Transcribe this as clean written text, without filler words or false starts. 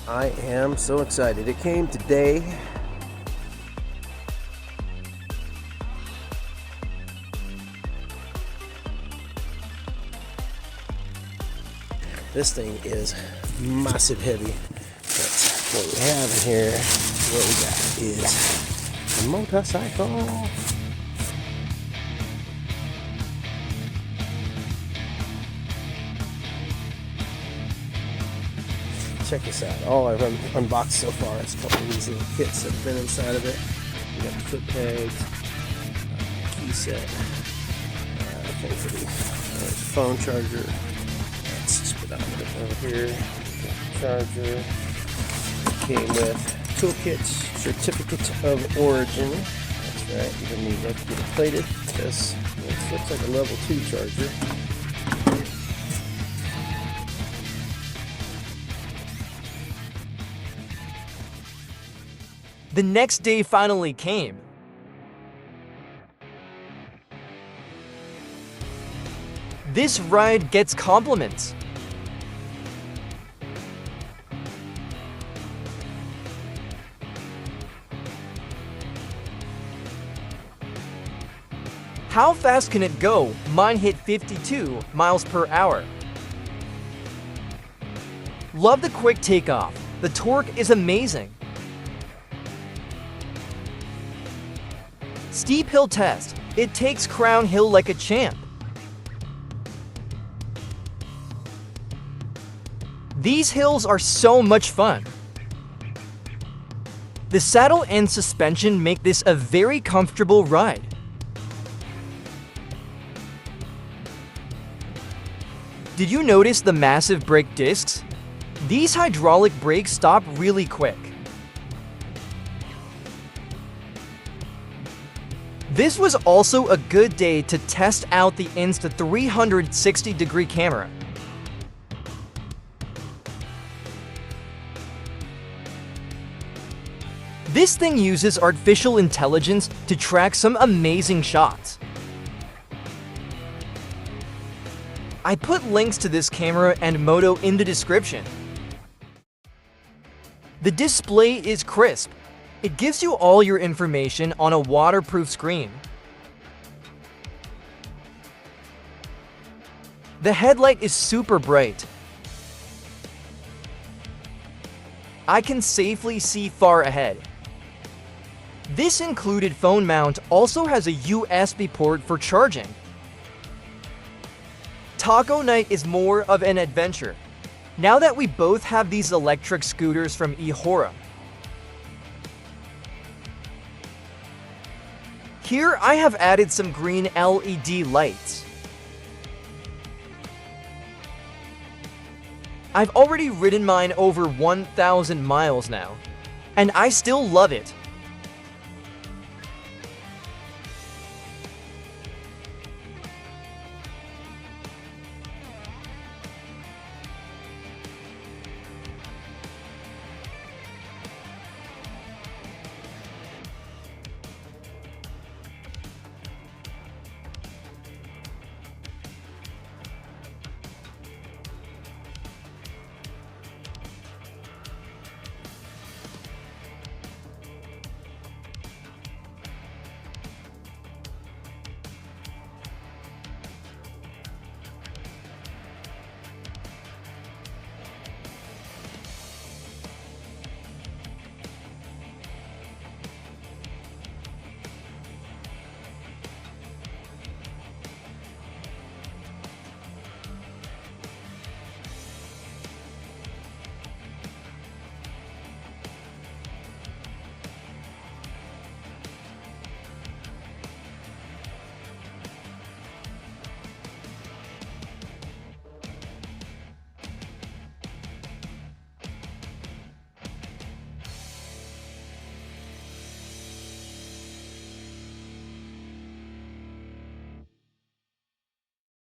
I am so excited. It came today. This thing is massive heavy. But what we have in here, what we got is a motorcycle. Check this out. All I've unboxed so far is a couple of these little kits that have been inside of it. We got the foot pegs, key set, thing for the phone charger. Let's just put that over here. Charger. Came with toolkits, certificate of origin. That's right. You're gonna need that to get it plated. This looks like a level 2 charger. The next day finally came. This ride gets compliments. How fast can it go? Mine hit 52 miles per hour. Love the quick takeoff. The torque is amazing. Steep hill test. It takes Crown Hill like a champ. These hills are so much fun. The saddle and suspension make this a very comfortable ride. Did you notice the massive brake discs? These hydraulic brakes stop really quick. This was also a good day to test out the Insta 360-degree camera. This thing uses artificial intelligence to track some amazing shots. I put links to this camera and Mojo in the description. The display is crisp. It gives you all your information on a waterproof screen. The headlight is super bright. I can safely see far ahead. This included phone mount also has a USB port for charging. Taco night is more of an adventure. Now that we both have these electric scooters from Eahora. Here I have added some green LED lights. I've already ridden mine over 1,000 miles now, and I still love it.